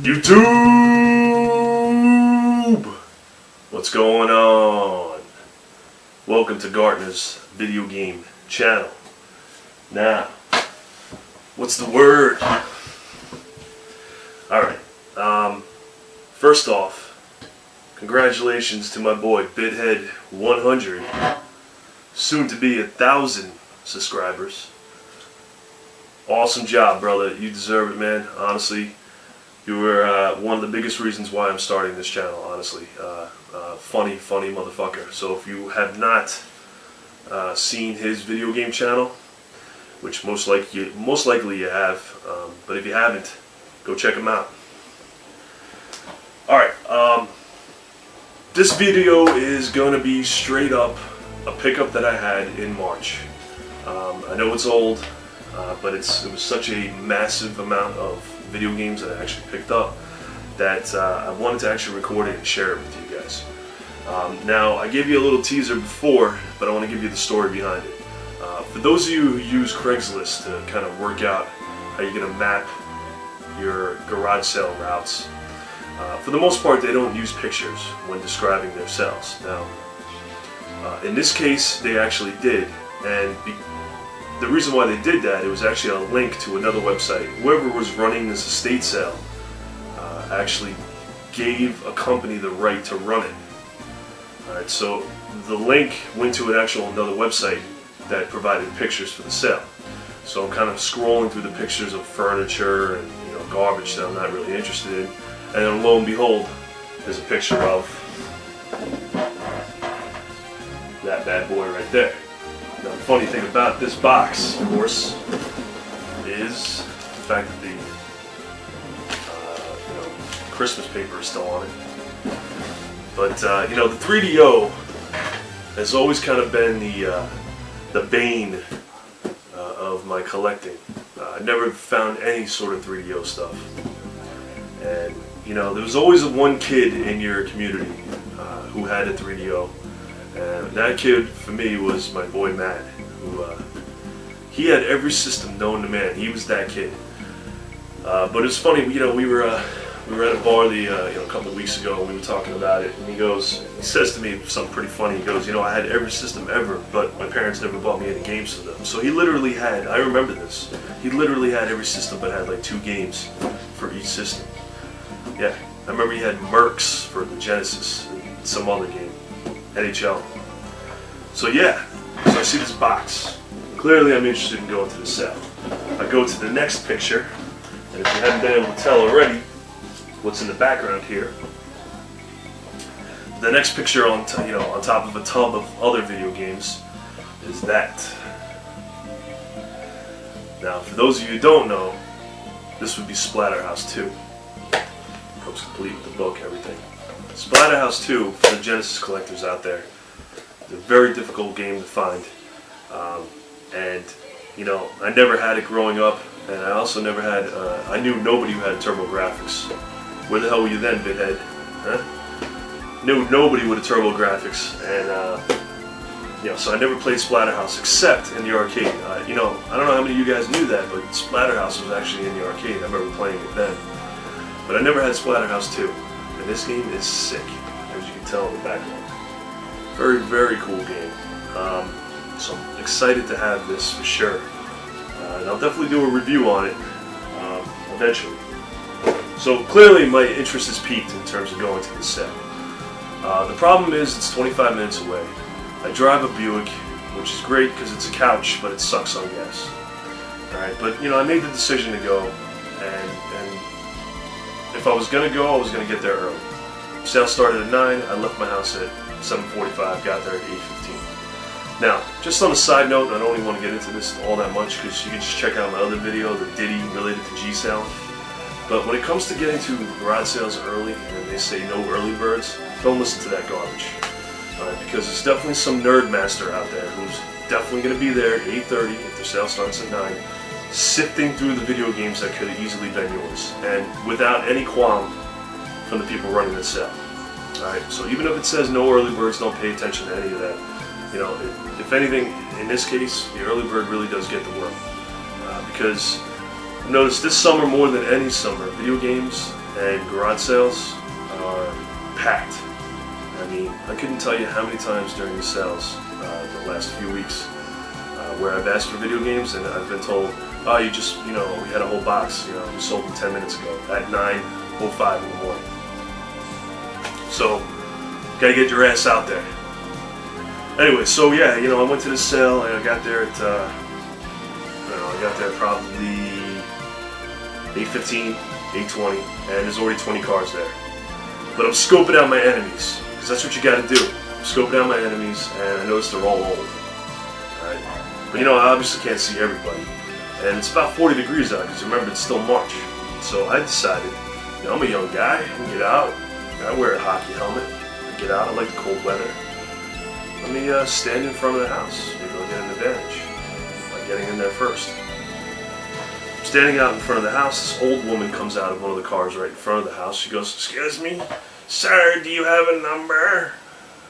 YouTube! What's going on? Welcome to Gartner's video game channel. Now, what's the word? Alright, first off, congratulations to my boy Bithead100, soon to be 1,000 subscribers. Awesome job, brother. You deserve it, man. Honestly, you were one of the biggest reasons why I'm starting this channel, honestly. Funny motherfucker. So if you have not seen his video game channel, which most likely you have, but if you haven't, go check him out. Alright, this video is going to be straight up a pickup that I had in March. I know it's old, but it was such a massive amount of video games that I actually picked up that I wanted to actually record it and share it with you guys. Now, I gave you a little teaser before, but I want to give you the story behind it. For those of you who use Craigslist to kind of work out how you're going to map your garage sale routes, for the most part they don't use pictures when describing their sales. Now, in this case they actually did, and the reason why they did that, it was actually a link to another website. Whoever was running this estate sale actually gave a company the right to run it. Alright, so the link went to another website that provided pictures for the sale. So I'm kind of scrolling through the pictures of furniture and garbage that I'm not really interested in, and then lo and behold, there's a picture of that bad boy right there. Now, the funny thing about this box, of course, is the fact that the Christmas paper is still on it. But the 3DO has always kind of been the bane of my collecting. I never found any sort of 3DO stuff, and there was always one kid in your community who had a 3DO. And that kid, for me, was my boy Matt, who he had every system known to man. He was that kid. But it's funny, we were at a bar a couple of weeks ago, and we were talking about it. And he says to me something pretty funny. He goes, I had every system ever, but my parents never bought me any games for them. So he literally had, I remember this, he literally had every system, but had like 2 games for each system. Yeah, I remember he had Mercs for the Genesis and some other game. NHL. So yeah, so I see this box. Clearly I'm interested in going to the sale. I go to the next picture, and if you haven't been able to tell already what's in the background here, the next picture on top of a tub of other video games is that. Now, for those of you who don't know, this would be Splatterhouse 2. Comes complete with the book, everything. Splatterhouse 2, for the Genesis collectors out there, it's a very difficult game to find, and I never had it growing up, and I also never had, I knew nobody who had TurboGrafx. Where the hell were you then, Bithead? Huh? Knew nobody with a TurboGrafx, and so I never played Splatterhouse except in the arcade. I don't know how many of you guys knew that, but Splatterhouse was actually in the arcade. I remember playing it then, but I never had Splatterhouse 2. And this game is sick, as you can tell in the background. Very, very cool game. So I'm excited to have this for sure. And I'll definitely do a review on it eventually. So clearly my interest is piqued in terms of going to the sale. The problem is it's 25 minutes away. I drive a Buick, which is great because it's a couch, but it sucks on gas. Alright, but I made the decision to go, and if I was going to go, I was going to get there early. Sale started at 9, I left my house at 7:45, got there at 8:15. Now, just on a side note, I don't even want to get into this all that much because you can just check out my other video, the Diddy related to G-Sale. But when it comes to getting to garage sales early, and they say no early birds, don't listen to that garbage. Alright, because there's definitely some nerdmaster out there who's definitely going to be there at 8:30 if their sale starts at 9, sifting through the video games that could have easily been yours, and without any qualm from the people running the sale. Alright, so even if it says no early birds, don't pay attention to any of that. You know, if anything, in this case, the early bird really does get the worm. Because I've noticed this summer more than any summer, video games and garage sales are packed. I mean, I couldn't tell you how many times during the sales the last few weeks where I've asked for video games and I've been told, oh, you just, you know, we had a whole box, you know, we sold them 10 minutes ago at 9:05 in the morning. So, gotta get your ass out there. Anyway, so yeah, you know, I went to the sale and I got there at, I don't know, I got there probably 8:15, 8:20, and there's already 20 cars there. But I'm scoping out my enemies, because that's what you gotta do. I'm scoping out my enemies, and I noticed they're all old. Alright? But you know, I obviously can't see everybody. And it's about 40 degrees out, because remember, it's still March. So I decided, you know, I'm a young guy, I can get out. I wear a hockey helmet. I get out, I like the cold weather. Let me stand in front of the house. Maybe I'll get an advantage by getting in there first. I'm standing out in front of the house. This old woman comes out of one of the cars right in front of the house. She goes, "Excuse me, sir, do you have a number?"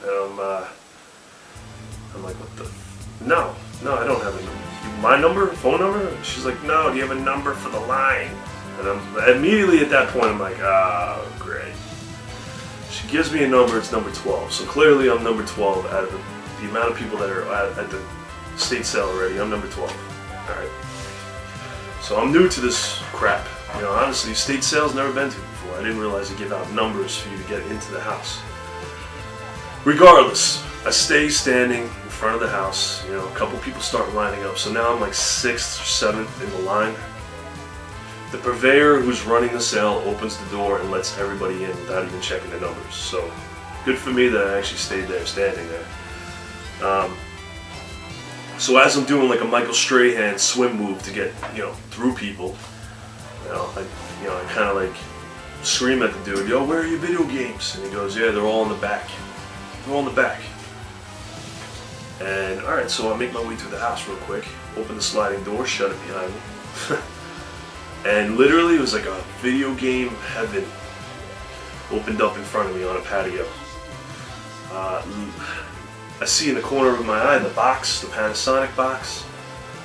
And I'm like, what the? No, I don't have a number. My number? Phone number? She's like, "No, do you have a number for the line?" And I'm immediately at that point, I'm like, oh, great. She gives me a number, it's number 12. So clearly I'm number 12 out of the amount of people that are at the state sale already. I'm number 12. Alright. So I'm new to this crap. You know, honestly, state sales never been to before. I didn't realize they give out numbers for you to get into the house. Regardless, I stay standing in front of the house. You know, a couple people start lining up. So now I'm like 6th or 7th in the line. The purveyor who's running the sale opens the door and lets everybody in without even checking the numbers. So good for me that I actually stayed there, standing there. So as I'm doing like a Michael Strahan swim move to get, you know, through people, I kind of like scream at the dude, "Yo, where are your video games?" And he goes, "Yeah, they're all in the back. They're all in the back." And all right, so I make my way through the house real quick, open the sliding door, shut it behind me. And literally, it was like a video game heaven opened up in front of me on a patio. I see in the corner of my eye the box, the Panasonic box.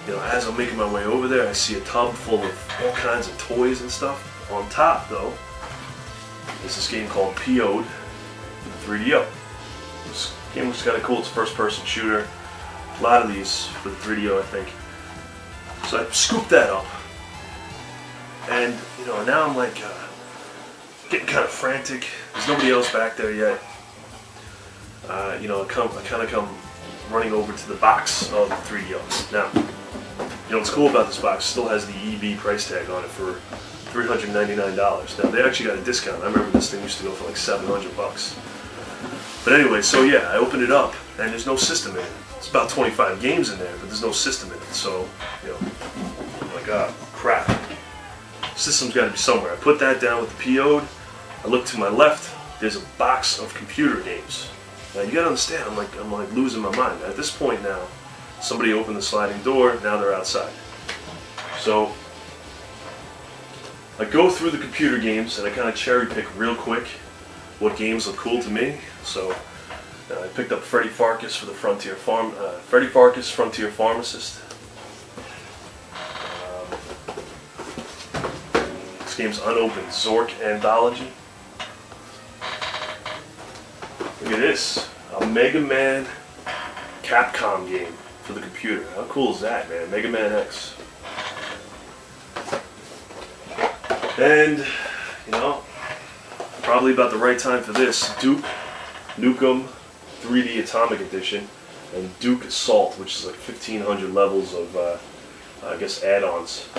You know, as I'm making my way over there, I see a tub full of all kinds of toys and stuff. On top, though, is this game called PO'd for the 3DO. This game looks kind of cool. It's a first-person shooter. A lot of these for the 3DO, I think. So I scooped that up. And, you know, now I'm like getting kind of frantic. There's nobody else back there yet. You know, I kind of come running over to the box of the 3DO. Now, you know what's cool about this box? It still has the EB price tag on it for $399. Now, they actually got a discount. I remember this thing used to go for like $700. But anyway, so yeah, I opened it up, and there's no system in it. It's about 25 games in there, but there's no system in it. So, you know, I'm like, ah, crap. System's got to be somewhere. I put that down with the PO'd. I look to my left. There's a box of computer games. Now you gotta understand, I'm like losing my mind. At this point now, somebody opened the sliding door. Now they're outside. So I go through the computer games and I kind of cherry pick real quick what games look cool to me. So I picked up Freddy Farkas for the Frontier Pharmacist. This game's unopened. Zork Anthology. Look at this. A Mega Man Capcom game for the computer. How cool is that, man? Mega Man X. And, you know, probably about the right time for this. Duke Nukem 3D Atomic Edition and Duke Assault, which is like 1,500 levels of, I guess, add-ons.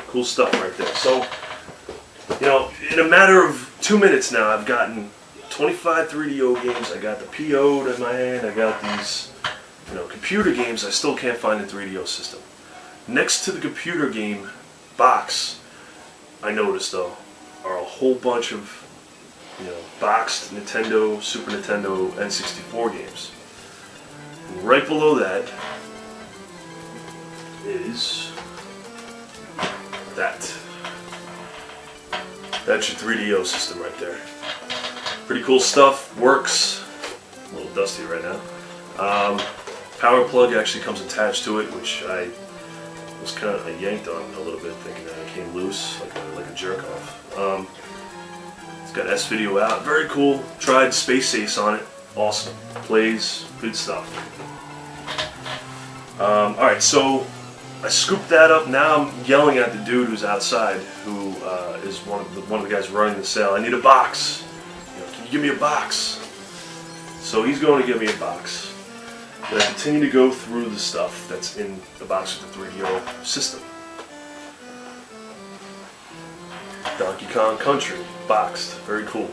Cool stuff right there. So, you know, in a matter of 2 minutes now, I've gotten 25 3DO games. I got the PO'd in my hand. I got these, computer games. I still can't find the 3DO system. Next to the computer game box, I noticed though, are a whole bunch of, boxed Nintendo, Super Nintendo, N64 games. And right below that is that. That's your 3DO system right there. Pretty cool stuff, works. A little dusty right now. Power plug actually comes attached to it, which I was kind of yanked on a little bit, thinking that it came loose, like a jerk off. It's got S-Video out, very cool. Tried Space Ace on it, awesome. Plays, good stuff. Alright, so I scooped that up. Now I'm yelling at the dude who's outside, who is one of the guys running the sale. I need a box. Can you give me a box? So he's going to give me a box. And I continue to go through the stuff that's in the box with the 3DO system. Donkey Kong Country, boxed, very cool.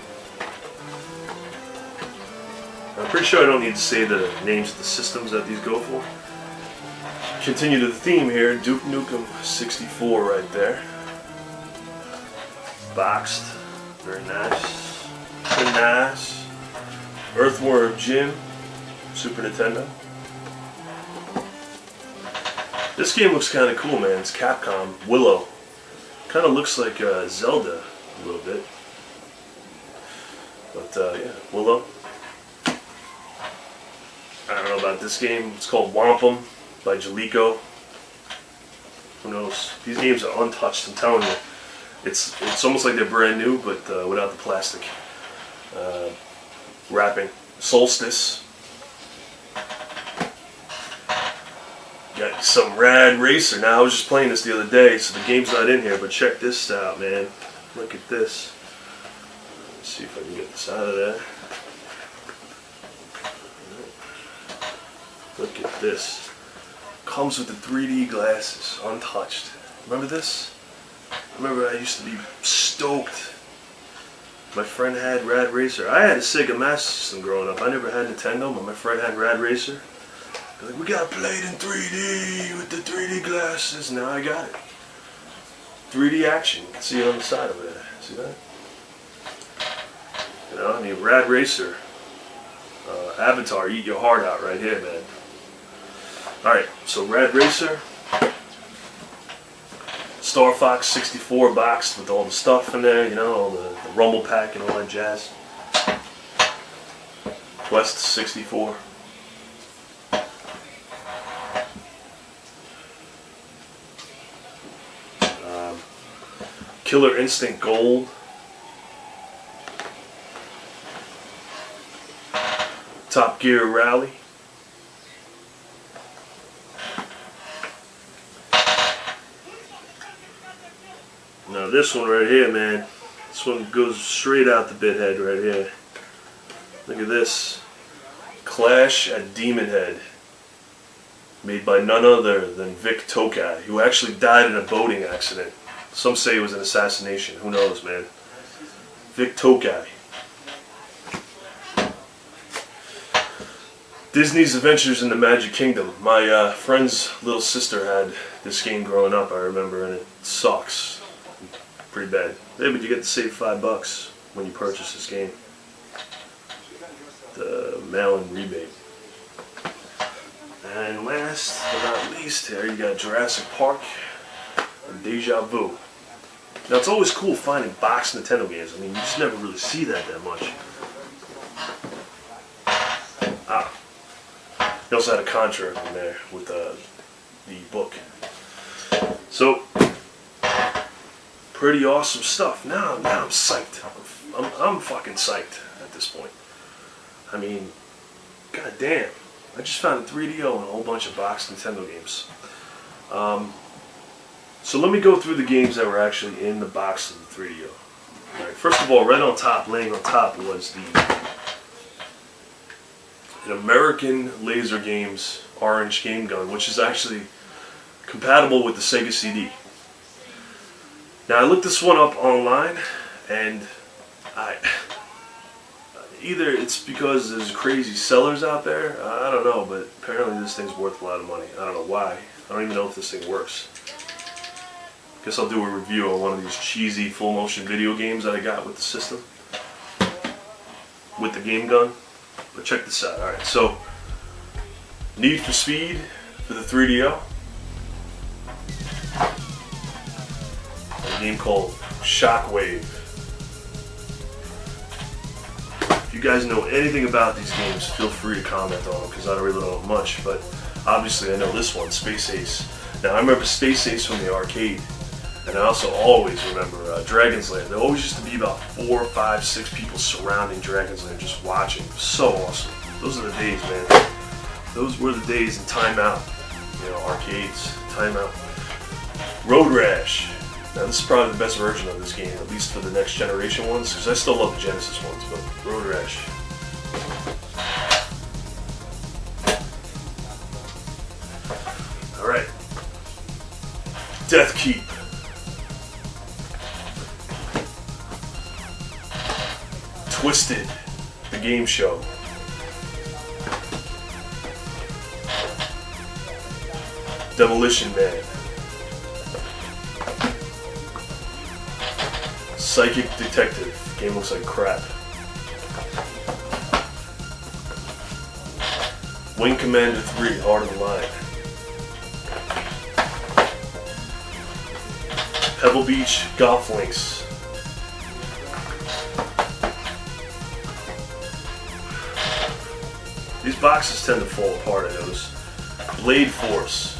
I'm pretty sure I don't need to say the names of the systems that these go for. Continue to the theme here, Duke Nukem 64 right there. Boxed, very nice. Very nice. Earthworm Jim, Super Nintendo. This game looks kind of cool, man. It's Capcom. Willow. Kind of looks like Zelda a little bit. But yeah, Willow. I don't know about this game. It's called Wampum by Jaleco. Who knows? These games are untouched, I'm telling you. It's almost like they're brand new, but without the plastic wrapping. Solstice. Got some Rad Racer. Now, I was just playing this the other day, so the game's not in here, but check this out, man. Look at this. Let's see if I can get this out of there. Look at this. Comes with the 3D glasses, untouched. Remember this? Remember I used to be stoked. My friend had Rad Racer. I had a Sega Master System growing up. I never had Nintendo, but my friend had Rad Racer. Like, we gotta play it in 3D with the 3D glasses. Now I got it. 3D action. You can see it on the side over there. See that? I mean, Rad Racer. Avatar, eat your heart out right here, man. Alright, so Rad Racer. Star Fox 64 boxed with all the stuff in there, all the rumble pack and all that jazz. Quest 64. Killer Instinct Gold. Top Gear Rally. Now this one right here, man. This one goes straight out the bit head right here. Look at this. Clash at Demon Head. Made by none other than Vic Tokai, who actually died in a boating accident. Some say it was an assassination. Who knows, man? Vic Tokai. Disney's Adventures in the Magic Kingdom. My friend's little sister had this game growing up, I remember, and it sucks. Pretty bad. Yeah, but you get to save $5 when you purchase this game. The mail-in rebate. And last but not least, here you got Jurassic Park and Deja Vu. Now it's always cool finding boxed Nintendo games. I mean, you just never really see that much. He also had a contract in there with the book. So, pretty awesome stuff. Now I'm psyched. I'm fucking psyched at this point. I mean, god damn. I just found a 3DO and a whole bunch of boxed Nintendo games. So let me go through the games that were actually in the box of the 3DO. All right, first of all, right on top, laying on top, was an American Laser Games orange game gun, which is actually compatible with the Sega CD. Now I looked this one up online, and either it's because there's crazy sellers out there, I don't know, but apparently this thing's worth a lot of money. I don't know why. I don't even know if this thing works. Guess I'll do a review on one of these cheesy full motion video games that I got with the system. With the game gun. But check this out. Alright, so Need for Speed for the 3DO. A game called Shockwave. If you guys know anything about these games, feel free to comment on them because I don't really know much, but obviously I know this one, Space Ace. Now I remember Space Ace from the arcade, and I also always remember Dragon's Lair. There always used to be about 4, 5, 6 people surrounding Dragon's Lair just watching. So awesome. Those are the days, man. Those were the days in Time Out. You know, arcades, Time Out. Road Rash. Now this is probably the best version of this game, at least for the next generation ones, because I still love the Genesis ones, but Road Rash. Alright. Death Keep. Twisted, the game show. Demolition Man. Psychic Detective. Game looks like crap. Wing Commander 3, Heart of the Line. Pebble Beach Golf Links. These boxes tend to fall apart, I notice. Blade Force.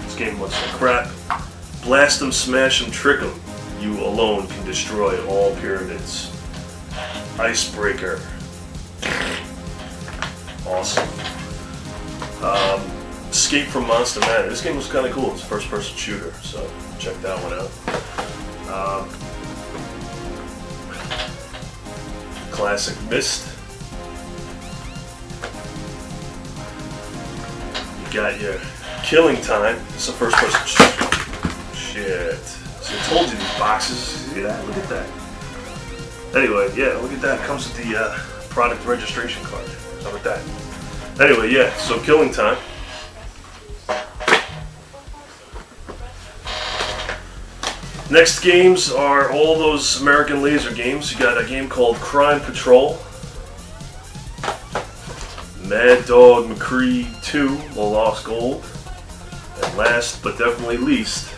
This game looks like crap. Blast 'em, smash 'em, trick 'em. You alone can destroy all pyramids. Icebreaker. Awesome. Escape from Monster Manor. This game was kind of cool. It's a first-person shooter, so check that one out. Classic Myst. You got your Killing Time. It's a first-person shooter. Shit. So I told you these boxes. See that? Look at that. Anyway, yeah, look at that. It comes with the product registration card. How about that? Anyway, yeah, so Killing Time. Next games are all those American laser games. You got a game called Crime Patrol. Mad Dog McCree 2, The Lost Gold. And last but definitely least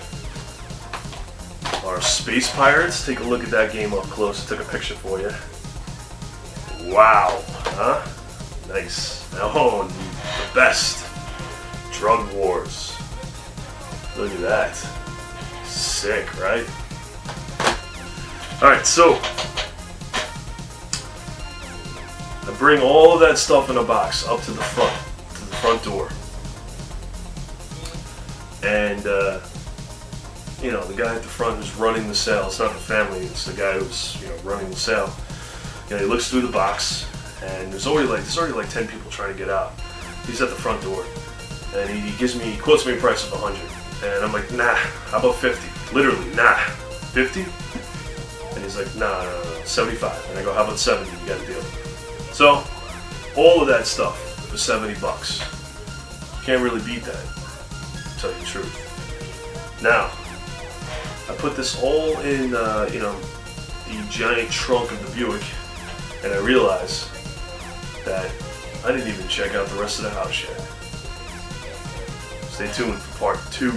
are Space Pirates. Take a look at that game up close. I took a picture for you. Wow, huh? Nice. Now on the best. Drug Wars. Look at that. Sick, right? Alright, so I bring all of that stuff in a box up to the front door. And you know, the guy at the front who's running the sale, it's not the family, it's the guy who's, you know, running the sale. You know, he looks through the box and there's already like 10 people trying to get out. He's at the front door and he quotes me a price of 100. And I'm like, nah, how about 50? Literally, nah, 50? And he's like, nah, 75. And I go, how about 70? You got a deal. So, all of that stuff for 70 bucks. Can't really beat that, to tell you the truth. Now, I put this all in, you know, the giant trunk of the Buick, and I realized that I didn't even check out the rest of the house yet. Stay tuned for part 2.